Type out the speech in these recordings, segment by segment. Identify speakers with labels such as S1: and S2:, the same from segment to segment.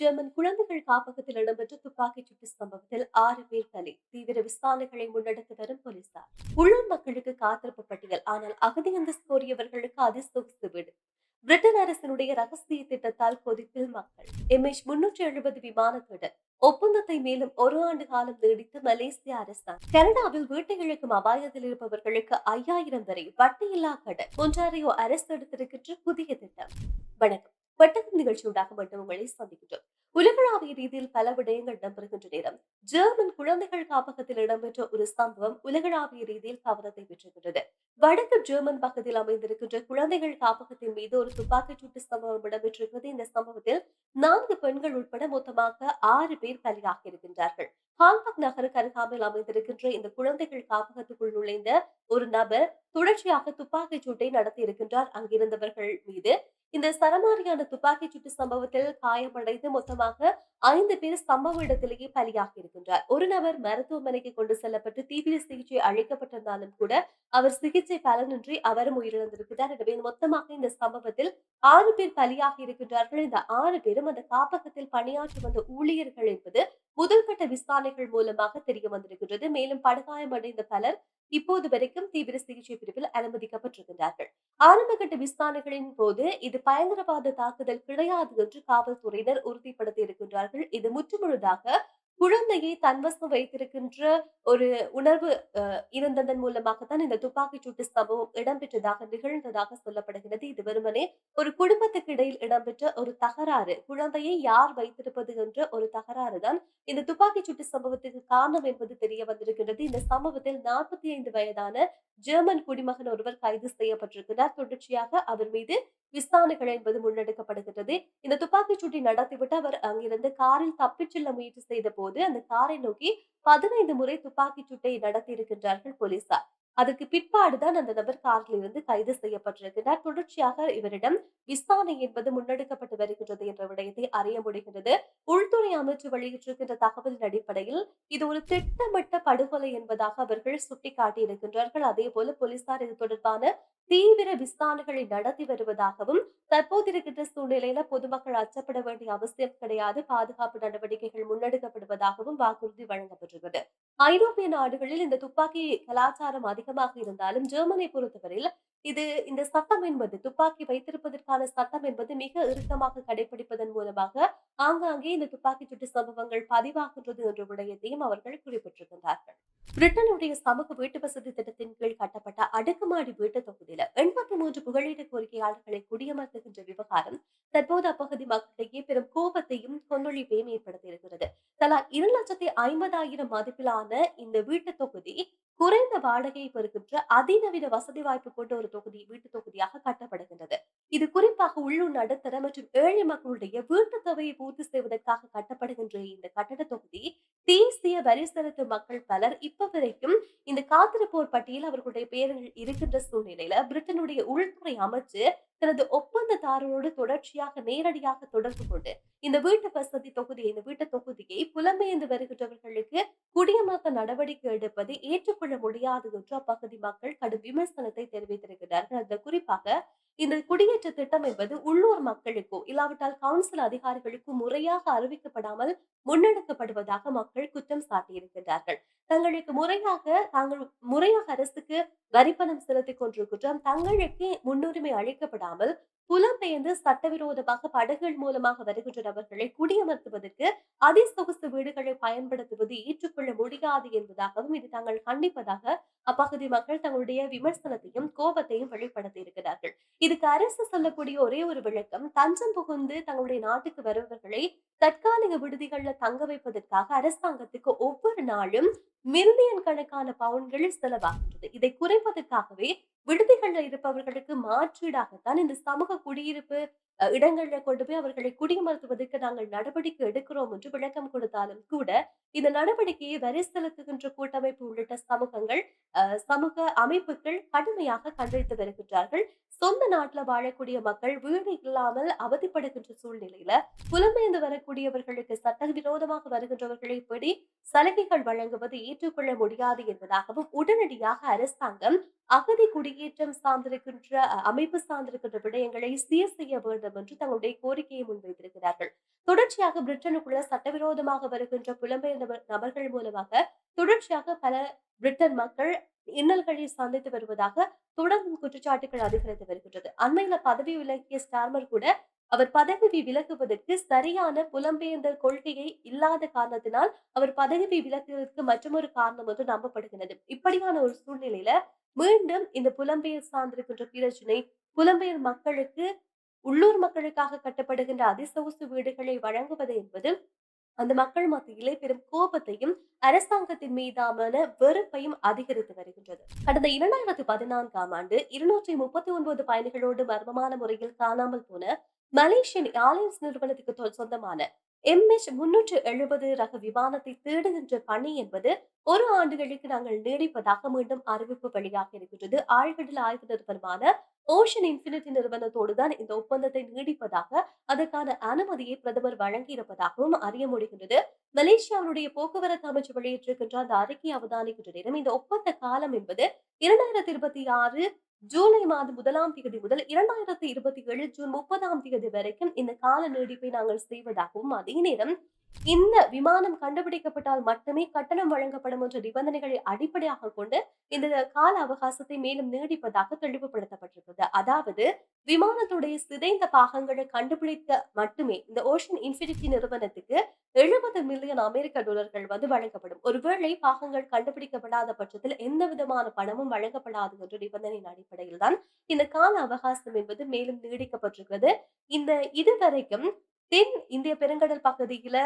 S1: German குழந்தைகள் காப்பகத்தில் இடம்பெற்ற துப்பாக்கிச் சூட்டு சம்பவத்தில் 6 பேர் பலி. தீவிர விசாரணைகளை முன்னெடுத்து வரும் போலீசார். உள்ளூர் மக்களுக்கு காத்திருப்பு பட்டியல், ஆனால் அகதி அந்தஸ்து கோரியவர்களுக்கு அதிசொகுசு வீடு. பிரிட்டன் அரசினுடைய ரகசிய திட்டத்தால் கொதிப்பில் மக்கள். MH370 விமான திட்டம் ஒப்பந்தத்தை மேலும் 1 ஆண்டு காலம் நீடித்து மலேசிய அரசாங்கம். கனடாவில் வீட்டை இழக்கும் அபாயத்தில் இருப்பவர்களுக்கு 5000 வரை வட்டியில்லா கடன். ஒன்றாரியோ அரசு எடுத்திருக்கின்ற புதிய திட்டம். வணக்கம். வட்டகம் நிகழ்ச்சியூடாக மட்டும் உங்களை சந்திக்கின்றோம். உலகளாவிய ரீதியில் பல விடயங்கள் இடம்பெறுகின்ற நேரம் ஜெர்மன் குழந்தைகள் காப்பகத்தில் இடம்பெற்ற ஒரு சம்பவம் உலகளாவிய ரீதியில் கவனத்தை பெற்றிருக்கிறது. வடக்கு ஜெர்மன் பகுதியில் அமைந்திருக்கின்ற குழந்தைகள் காப்பகத்தின் மீது ஒரு துப்பாக்கிச் சூட்டு சம்பவம் இடம்பெற்றிருக்கிறது. இந்த சம்பவத்தில் 4 பெண்கள் உட்பட மொத்தமாக 6 பேர் பலியாகி இருக்கின்றார்கள். ஹாங்காங் நகருக்கு அருகாமையில் அமைந்திருக்கின்ற இந்த குழந்தைகள் காப்பகத்துக்குள் நுழைந்த ஒரு நபர் தொடர்ச்சியாக துப்பாக்கிச் சூட்டை நடத்தி இருக்கின்றார். அங்கிருந்தவர்கள் மீது இந்த சரமாரியான துப்பாக்கிச் சூட்டு சம்பவத்தில் காயமடைந்து மொத்தமாக 5 பேர் சம்பவ இடத்திலேயே பலியாகி இருக்கின்றார். ஒரு நபர் மருத்துவமனைக்கு கொண்டு செல்லப்பட்டு தீவிர சிகிச்சை அளிக்கப்பட்டிருந்தாலும் கூட அவர் சிகிச்சை பலனின்றி அவரும் உயிரிழந்திருக்கிறார். எனவே மொத்தமாக இந்த சம்பவத்தில் 6 பேர் பலியாகி இருக்கின்றார்கள். இந்த 6 பேரும் அந்த காப்பகத்தில் பணியாற்றி வந்த ஊழியர்கள் என்பது முதல்கட்ட விசாரணைகள் மூலமாக தெரிய வந்திருக்கின்றது. மேலும் படுகாயமடைந்த பலர் இப்போது வரைக்கும் தீவிர சிகிச்சை பிரிவில் அனுமதிக்கப்பட்டிருக்கின்றார்கள். ஆரம்பகட்ட விசாரணைகளின் போது இது பயங்கரவாத தாக்குதல் கிடையாது என்று காவல்துறையினர் உறுதிப்படுத்தி இருக்கின்றார்கள். இது முற்றுமுழுதாக குழந்தையை தன்வசம் வைத்திருக்கின்ற ஒரு உணர்வு இருந்ததன் மூலமாகத்தான் இந்த துப்பாக்கிச் சூட்டு சம்பவம் இடம்பெற்றதாக நிகழ்ந்ததாக சொல்லப்படுகிறது. இது வெறுமனே ஒரு குடும்பத்துக்கு இடையில் இடம்பெற்ற ஒரு தகராறு, குழந்தையை யார் வைத்திருப்பது என்ற ஒரு தகராறு தான் இந்த துப்பாக்கிச் சூட்டு சம்பவத்துக்கு காரணம் என்பது தெரிய வந்திருக்கிறது. இந்த சம்பவத்தில் 45 வயதான ஜெர்மன் குடிமகன் ஒருவர் கைது செய்யப்பட்டிருக்கிறார். தொடர்ச்சியாக அவர் மீது விசாரணைகள் என்பது முன்னெடுக்கப்படுகிறது. இந்த துப்பாக்கிச் சூட்டை நடத்திவிட்டு அவர் அங்கிருந்து காரில் தப்பிச் செல்ல முயற்சி செய்த போது அந்த காரை நோக்கி 15 முறை துப்பாக்கிச் சூட்டை நடத்தி இருக்கின்றார்கள் போலீசார். அதற்கு பிற்பாடுதான் அந்த நபர் காரில் இருந்து கைது செய்யப்பட்டிருக்கிறார். தொடர்ச்சியாக இவரிடம் விசாரணை என்பது முன்னெடுக்கப்பட்டு வருகின்றது என்ற விடயத்தை அறிய முடிகிறது. உள்துறை அமைச்சு வெளியிட்டிருக்கின்ற தகவலின் அடிப்படையில் இது ஒரு திட்டமிட்ட படுகொலை என்பதாக அவர்கள் சுட்டிக்காட்டியிருக்கின்றார்கள். அதே போல போலீசார் இது தொடர்பான தீவிர விசாரணைகளை நடத்தி வருவதாகவும், தற்போது இருக்கின்ற சூழ்நிலையில பொதுமக்கள் அச்சப்பட வேண்டிய அவசியம் கிடையாது, பாதுகாப்பு நடவடிக்கைகள் முன்னெடுக்கப்படுவதாகவும் வாக்குறுதி வழங்கப்பட்டிருக்கிறது. ஐரோப்பிய நாடுகளில் இந்த துப்பாக்கி கலாச்சாரம் அதிகமாக இருந்தாலும் ஜெர்மனை பொறுத்தவரையில் இந்த சட்டம் என்பது துப்பாக்கி வைத்திருப்பதற்கான சட்டம் என்பது மிக இறுக்கமாக கடைபிடிப்பதன் மூலமாக ஆங்காங்கே இந்த துப்பாக்கி சூட்டு சம்பவங்கள் பதிவாகின்றது என்ற விடயத்தையும் அவர்கள் குறிப்பிட்டிருக்கின்றார்கள். பிரிட்டனுடைய சமூக வீட்டு வசதி திட்டத்தின் கீழ் கட்டப்பட்ட அடுக்குமாடி வீட்டு தொகுதியில 83 புகலீட்டு கோரிக்கையாளர்களை குடியமர்த்துகின்ற விவகாரம் தற்போது அப்பகுதி மக்களிடையே பெரும் கோபத்தையும் கொந்தளிப்பையும் ஏற்படுத்தியிருக்கிறது. தலா 2,50,000 மதிப்பிலான இந்த வீட்டு தொகுதி குறைந்த வாடகையை பெறுகின்ற அதிநவீன வசதி வாய்ப்பு கொண்ட ஒரு வீட்டு தொகுதியாக கட்டப்படுகின்றது. இது குறிப்பாக உள்ளூர் நடுத்தர மற்றும் ஏழை மக்களுடைய வீட்டு தேவையை பூர்த்தி செய்வதற்காக கட்டப்படுகின்ற இந்த கட்டட தொகுதி தேசிய வரி செலுத்தும் மக்கள் பலர் இப்ப வரைக்கும் இந்த காத்திருப்போர் பட்டியல் அவர்களுடைய பெயர்கள் இருக்கின்ற சூழ்நிலையில பிரிட்டனுடைய உள்துறை அமைச்சு தனது ஒப்பந்ததாரரோடு தொடர்ச்சியாக நேரடியாக தொடர்பு கொண்டு இந்த வீட்டு தொகுதியை புலம்பெயர்ந்து வருகின்றவர்களுக்கு குடியமர்த்த நடவடிக்கை எடுப்பதை ஏற்றுக்கொள்ள முடியாது என்று அப்பகுதி மக்கள் கடும் விமர்சனத்தை தெரிவித்திருக்கிறார்கள். அதுல குறிப்பாக இந்த குடியேற்ற திட்டம் என்பது உள்ளூர் மக்களுக்கோ இல்லாவிட்டால் கவுன்சில் அதிகாரிகளுக்கும் முறையாக அறிவிக்கப்படாமல் முன்னெடுக்கப்படுவதாக மக்கள் குற்றம் சாட்டியிருக்கிறார்கள். தாங்கள் முறையாக அரசுக்கு வரிப்பணம் செலுத்திக் கொண்டிருக்கின்றோம், தங்களுக்கு முன்னுரிமை அளிக்கப்படாமல் புலம்பெயர்ந்து சட்டவிரோதமாக படகுகள் மூலமாக வருகின்ற நபர்களை குடியமர்த்துவதற்கு அதிசொகுசு வீடுகளை பயன்படுத்துவது ஏற்றுக்கொள்ள முடியாது என்பதாகவும் இது தாங்கள் கண்டிப்பதாக அப்பகுதி மக்கள் தங்களுடைய விமர்சனத்தையும் கோபத்தையும் வெளிப்படுத்தி இருக்கிறார்கள். இதுக்கு அரசு சொல்லக்கூடிய ஒரே ஒரு விளக்கம், தஞ்சம் புகுந்து தங்களுடைய நாட்டுக்கு வருபவர்களை தற்காலிக விடுதிகள்ல தங்க வைப்பதற்காக அரசாங்கத்துக்கு ஒவ்வொரு நாளும் மில்லியன் கணக்கான பவுன்கள் செலவாகின்றது. இதை குறைப்பதற்காகவே விடுதிகள்ல இருப்பவர்களுக்கு மாற்றீடாகத்தான் இந்த சமூக குடியிருப்பு இடங்கள்ல கொண்டு போய் அவர்களை குடியமர்த்துவதற்கு நாங்கள் நடவடிக்கை எடுக்கிறோம் என்று விளக்கம் கொடுத்தாலும் கூட இந்த நடவடிக்கையை வரி செலுத்துகின்ற கூட்டமைப்பு உள்ளிட்ட சமூக அமைப்புகள் கடுமையாக கண்டித்து வருகின்றார்கள். சொந்த நாட்டுல வாழக்கூடிய மக்கள் வீடு இல்லாமல் அவதிப்படுகின்ற சூழ்நிலையில புலம்பெயர்ந்து வரக்கூடியவர்களுக்கு சட்டவிரோதமாக வருகின்றவர்களை இப்படி சலுகைகள் வழங்குவது ஏற்றுக்கொள்ள முடியாது என்பதாகவும் உடனடியாக அரசாங்கம் அகதி குடியே குடியேற்றம் சார்ந்திருக்கின்ற அமைப்பு சார்ந்திருக்கின்ற விடயங்களை சீர் செய்ய வேண்டும் என்று தங்களுடைய கோரிக்கையை முன்வைத்திருக்கிறார்கள். தொடர்ச்சியாக பிரிட்டனுக்குள்ள சட்டவிரோதமாக வருகின்ற புலம்பெயர் நபர்கள் மூலமாக தொடர்ச்சியாக பல பிரிட்டன் மக்கள் இன்னல்களை சந்தித்து வருவதாக தொடர்ந்தும் குற்றச்சாட்டுகள் அதிகரித்து வருகின்றது. அண்மையில பதவி விலகிய ஸ்டார்மர் கூட அவர் பதவி விலகுவதற்கு சரியான புலம்பெயர்ந்த கொள்கையை இல்லாத காரணத்தினால் அவர் பதவி விலகுவதற்கு மற்றொரு காரணம் என்று நம்பப்படுகிறது. இப்படியான ஒரு சூழ்நிலையில மீண்டும் இந்த புலம்பெயர் சார்ந்திருக்கின்ற பிரச்சனை, புலம்பெயர் மக்களுக்கு உள்ளூர் மக்களுக்காக கட்டப்படுகின்ற அதிசொகுசு வீடுகளை வழங்குவது என்பது அந்த மக்கள் மத்தியிலே பெரும் கோபத்தையும் அரசாங்கத்தின் மீதான வெறுப்பையும் அதிகரித்து வருகின்றது. கடந்த 2014ஆம் ஆண்டு 239 பயணிகளோடு மர்மமான முறையில் காணாமல் போன மலேசியன் ஏர்லைன்ஸ் நிறுவனத்துக்கு சொந்தமான MH370 ரக விமானத்தை தேடுகின்ற பணி என்பது 1 ஆண்டுகளுக்கு நாங்கள் நீடிப்பதாக மீண்டும் அறிவிப்பு வெளியாக இருக்கின்றது. ஆழ்கடல் ஆய்வு நிறுவனமான ஓஷன் இன்ஃபினிட்டி நிறுவனத்தோடு தான் இந்த ஒப்பந்தத்தை நீடிப்பதாக, அதற்கான அனுமதியை பிரதமர் வழங்கியிருப்பதாகவும் அறிய முடிகின்றது. மலேசியாவுடைய போக்குவரத்து அமைச்சு வெளியிட்டிருக்கின்ற அந்த அறிக்கை அவதானிக்கின்ற நேரம் இந்த ஒப்பந்த காலம் என்பது 2026 ஜூலை மாதம் 1ஆம் தேதி முதல் 2027 ஜூன் 30ஆம் தேதி வரைக்கும் இந்த கால நீடிப்பை நாங்கள் செய்வதாகவும், அதே நேரம் இந்த விமானம் கண்டுபிடிக்கப்பட்டால் மட்டுமே கட்டணம் வழங்கப்படும் என்ற நிபந்தனைகளை அடிப்படையாக கொண்டு இந்த கால அவகாசத்தை மேலும் நீடிப்பதாக தெளிவுபடுத்தப்பட்டிருக்கிறது. அதாவது விமானத்துடைய சிதைந்த பாகங்களை கண்டுபிடிக்க மட்டுமே இந்த ஓஷன் இன்ஃபினிட்டி நிறுவனத்துக்கு 70 மில்லியன் அமெரிக்க டாலர்கள் வழங்கப்படும். ஒருவேளை பாகங்கள் கண்டுபிடிக்கப்படாத பட்சத்தில் எந்த விதமான பணமும் வழங்கப்படாது என்ற நிபந்தனையின் அடிப்படையில் தான் இந்த கால அவகாசம் என்பது மேலும் நீடிக்கப்பட்டிருக்கிறது. இந்த இதுவரைக்கும் தென் இந்திய பெருங்கடல் பகுதியில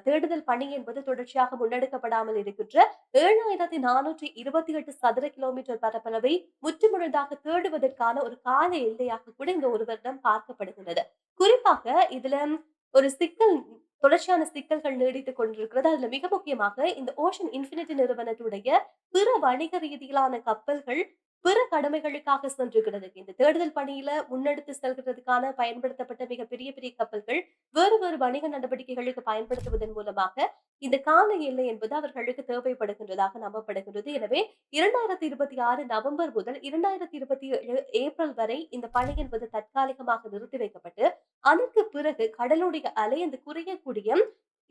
S1: தேடுதல் பணி என்பது தொடர்ச்சியாக முன்னெடுக்கப்படாமல் இருக்கின்ற 7428 சதுர கிலோமீட்டர் பரப்பளவை முற்றுமுழுதாக தேடுவதற்கான ஒரு கால எல்லையாக கூட இந்த ஒரு வருடம் பார்க்கப்படுகிறது. குறிப்பாக இதுல ஒரு சிக்கல், தொடர்ச்சியான சிக்கல்கள் நீடித்துக் கொண்டிருக்கிறது. அதுல மிக முக்கியமாக இந்த ஓஷன் இன்ஃபினிட்டி நிறுவனத்துடைய பிற வணிக ரீதியிலான கப்பல்கள் பிற கடமைகளுக்காக சென்றுகிறது. இந்த தேடுதல் பணியில முன்னெடுத்து செல்கிறதுக்கான பயன்படுத்தப்பட்ட மிகப்பெரிய பெரிய கப்பல்கள் வேறு வேறு வணிக நடவடிக்கைகளுக்கு பயன்படுத்துவதன் மூலமாக இந்த கால எல்லை என்பது அவர்களுக்கு தேவைப்படுகின்றதாக நம்பப்படுகிறது. எனவே 2026 நவம்பர் முதல் 2027 ஏப்ரல் வரை இந்த பணி என்பது தற்காலிகமாக நிறுத்தி வைக்கப்பட்டு, அதற்கு பிறகு கடலுடைய அலை அந்த குறையக்கூடிய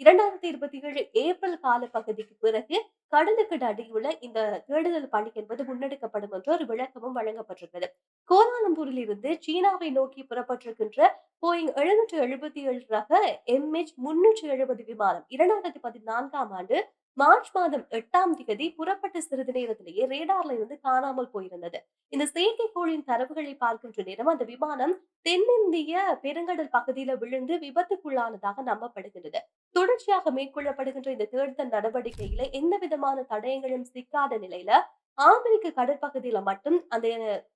S1: 2027 ஏப்ரல் கால பகுதிக்கு பிறகு கடலுக்கு அடியுள்ள இந்த தேடுதல் பணி என்பது முன்னெடுக்கப்படும் என்று ஒரு விளக்கமும் வழங்கப்பட்டிருக்கிறது. கோலாலம்பூரில் இருந்து சீனாவை நோக்கி புறப்பட்டிருக்கின்ற போயிங் 777 ரக MH370 விமானம் 2014ஆம் ஆண்டு மார்ச் மாதம் 8ஆம் தேதி புறப்பட்ட சிறிது நேரத்திலேயே ரேடார்ல இருந்து காணாமல் போயிருந்தது. இந்த செயற்கைக்கோளின் தரவுகளை பார்க்கின்ற நேரம் அந்த விமானம் தென்னிந்திய பெருங்கடல் பகுதியில விழுந்து விபத்துக்குள்ளானதாக நம்பப்படுகிறது. தொடர்ச்சியாக மேற்கொள்ளப்படுகின்ற இந்த தேடுதல் நடவடிக்கையில எந்த விதமான தடயங்களும் சிக்காத நிலையில அமெரிக்க கடற்பகுதியில மட்டும் அந்த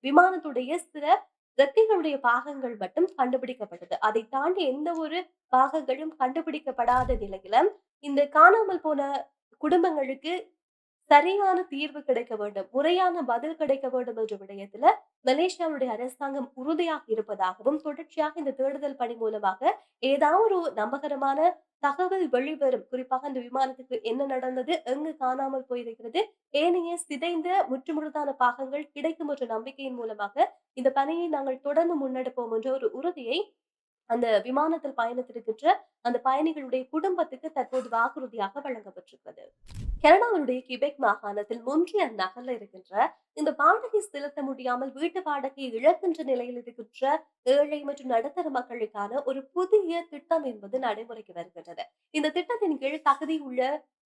S1: விமானத்துடைய சில ரெக்கைகளுடைய பாகங்கள் மட்டும் கண்டுபிடிக்கப்பட்டது. அதை தாண்டி எந்த ஒரு பாகங்களும் கண்டுபிடிக்கப்படாத நிலையில இந்த காணாமல் போன குடும்பங்களுக்கு சரியான தீர்வு கிடைக்க வேண்டும், முறையான பதில் கிடைக்க வேண்டும் என்ற விடயத்துல மலேசியாவுடைய அரசாங்கம் உறுதியாக இருப்பதாகவும், தொடர்ச்சியாக இந்த தேடுதல் பணி மூலமாக ஏதாவது ஒரு நம்பகரமான தகவல் வெளிவரும். குறிப்பாக இந்த விமானத்துக்கு என்ன நடந்தது, எங்கு காணாமல் போயிருக்கிறது, ஏனைய சிதைந்த முற்றுமுழுதான பாகங்கள் கிடைக்கும் என்ற நம்பிக்கையின் மூலமாக இந்த பணியை நாங்கள் தொடர்ந்து முன்னெடுப்போம் என்ற ஒரு உறுதியை அந்த விமானத்தில் பயணித்திருக்கின்ற அந்த பயணிகளுடைய குடும்பத்துக்கு தற்போது வாக்குறுதியாக வழங்கப்பட்டிருக்கிறது. கனடாவுடைய கிபெக் மாகாணத்தில் மொன்றியல் நகர்ல இருக்கின்ற இந்த வாடகை செலுத்த முடியாமல் வீட்டு வாடகையை இழக்கின்ற நிலையில் இருக்கின்ற ஏழை மற்றும் நடுத்தர மக்களுக்கான ஒரு புதிய திட்டம் என்பது நடைமுறைக்கு வருகின்றது. இந்த திட்டத்தின் கீழ் தகுதி உள்ள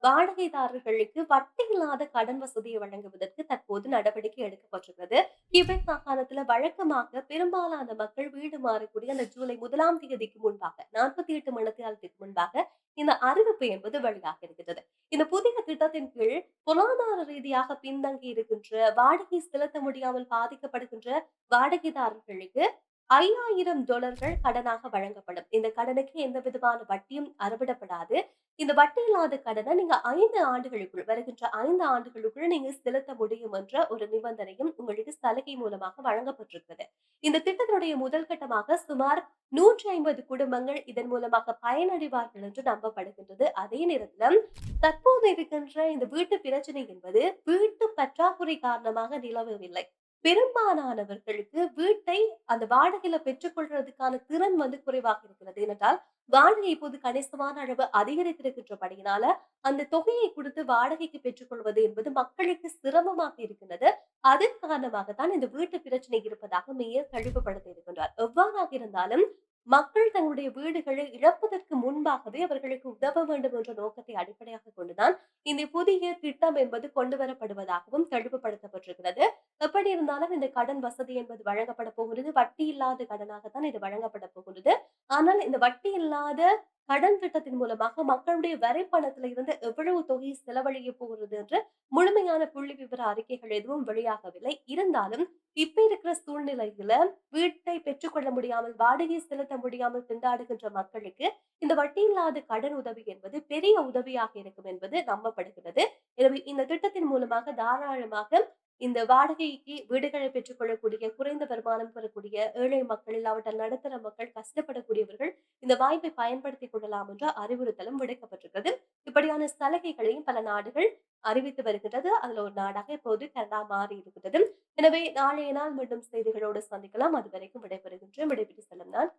S1: வாடகைதாரர்களுக்கு வட்டி இல்லாத கடன் வசதியை வழங்குவதற்கு தற்போது நடவடிக்கை எடுக்கப்பட்டிருக்கிறது. கிபெக் மாகாணத்துல வழக்கமாக பெரும்பாலான மக்கள் வீடு மாறக்கூடிய அந்த ஜூலை 1ஆம் தேதிக்கு முன்பாக 48 மணி நேரத்துக்கு முன்பாக இந்த அறிவிப்பு என்பது வெளியாக இருக்கிறது. இந்த புதிய திட்டத்தின் கீழ் பொருளாதார ரீதியாக பின்தங்கி இருக்கின்ற, வாடகை செலுத்த முடியாமல் பாதிக்கப்படுகின்ற வாடகைதாரர்களுக்கு $5000 கடனாக வழங்கப்படும். இந்த கடனுக்கு எந்த விதமான வட்டியும் அறவிடப்படாது. இந்த வட்டி இல்லாத கடனை நீங்க 5 ஆண்டுகளுக்குள், வருகின்ற 5 ஆண்டுகளுக்குள் நீங்க செலுத்த முடியும் என்ற ஒரு நிபந்தனையும் உங்களுக்கு சலுகை மூலமாக வழங்கப்பட்டிருக்கிறது. இந்த திட்டத்தினுடைய முதல் கட்டமாக சுமார் 150 குடும்பங்கள் இதன் மூலமாக பயனடைவார்கள் என்று நம்பப்படுகின்றது. அதே நேரத்தில் தற்போது இருக்கின்ற இந்த வீட்டு பிரச்சனை என்பது வீட்டு பற்றாக்குறை காரணமாக நிலவவில்லை. பெரும்பாலானவர்களுக்கு வீட்டை அந்த வாடகையில பெற்றுக்கொள்றதுக்கான திறன் குறைவாக இருக்கிறது. ஏனென்றால், வாடகை இப்போது கணிசமான அளவு அதிகரித்திருக்கின்றபடியினால, அந்த தொகையை குடுத்து வாடகைக்கு பெற்றுக்கொள்வது என்பது மக்களுக்கு சிரமமாக இருக்கின்றது. அதன் காரணமாக தான் இந்த வீட்டு பிரச்சனை இருப்பதாக மேயர் தெளிவுபடுத்தி இருக்கின்றார். எவ்வாறாக இருந்தாலும், மக்கள் தங்களுடைய வீடுகளை இழப்பதற்கு முன்பாகவே அவர்களுக்கு உதவ வேண்டும் என்ற நோக்கத்தை அடிப்படையாகக் கொண்டுதான் இந்த புதிய திட்டம் என்பது கொண்டு வரப்படுவதாகவும் தெளிவுபடுத்தப்பட்டிருக்கிறது. எப்படி இருந்தாலும் இந்த கடன் வசதி என்பது வழங்கப்பட போகிறது. வட்டி இல்லாத கடனாகத்தான் இது வழங்கப்பட போகிறது. ஆனால் இந்த வட்டி இல்லாத கடன் திட்டத்தின் மூலமாக மக்களுடைய வரி பணத்தில இருந்து எவ்வளவு தொகை செலவழிய போகிறது என்று முழுமையான புள்ளி விவர அறிக்கைகள் எதுவும் வெளியாகவில்லை. இருந்தாலும் இப்ப இருக்கிற சூழ்நிலையில வீட்டை பெற்றுக்கொள்ள முடியாமல், வாடகை செலுத்த முடியாமல் திண்டாடுகின்ற மக்களுக்கு இந்த வட்டி இல்லாத கடன் உதவி என்பது பெரிய உதவியாக இருக்கும் என்பது நம்பப்படுகிறது. எனவே இந்த திட்டத்தின் மூலமாக தாராளமாக இந்த வாடகைக்கு வீடுகளை பெற்றுக்கொள்ளக்கூடிய, குறைந்த வருமானம் பெறக்கூடிய ஏழை மக்கள், இல்லாவிட்டால் நடுத்தர மக்கள், கஷ்டப்படக்கூடியவர்கள் இந்த வாய்ப்பை பயன்படுத்திக் கொள்ளலாம் என்ற அறிவுறுத்தலும் விடுக்கப்பட்டிருக்கிறது. இப்படியான சலுகைகளையும் பல நாடுகள் அறிவித்து வருகின்றது. அதுல ஒரு நாடாக இப்போது கனடா மாறி இருக்கிறது. எனவே நாளைய நாள் மீண்டும் செய்திகளோடு சந்திக்கலாம். அதுவரைக்கும் விடைபெறுகின்றேன். விடைபெற்று செல்லும் நான்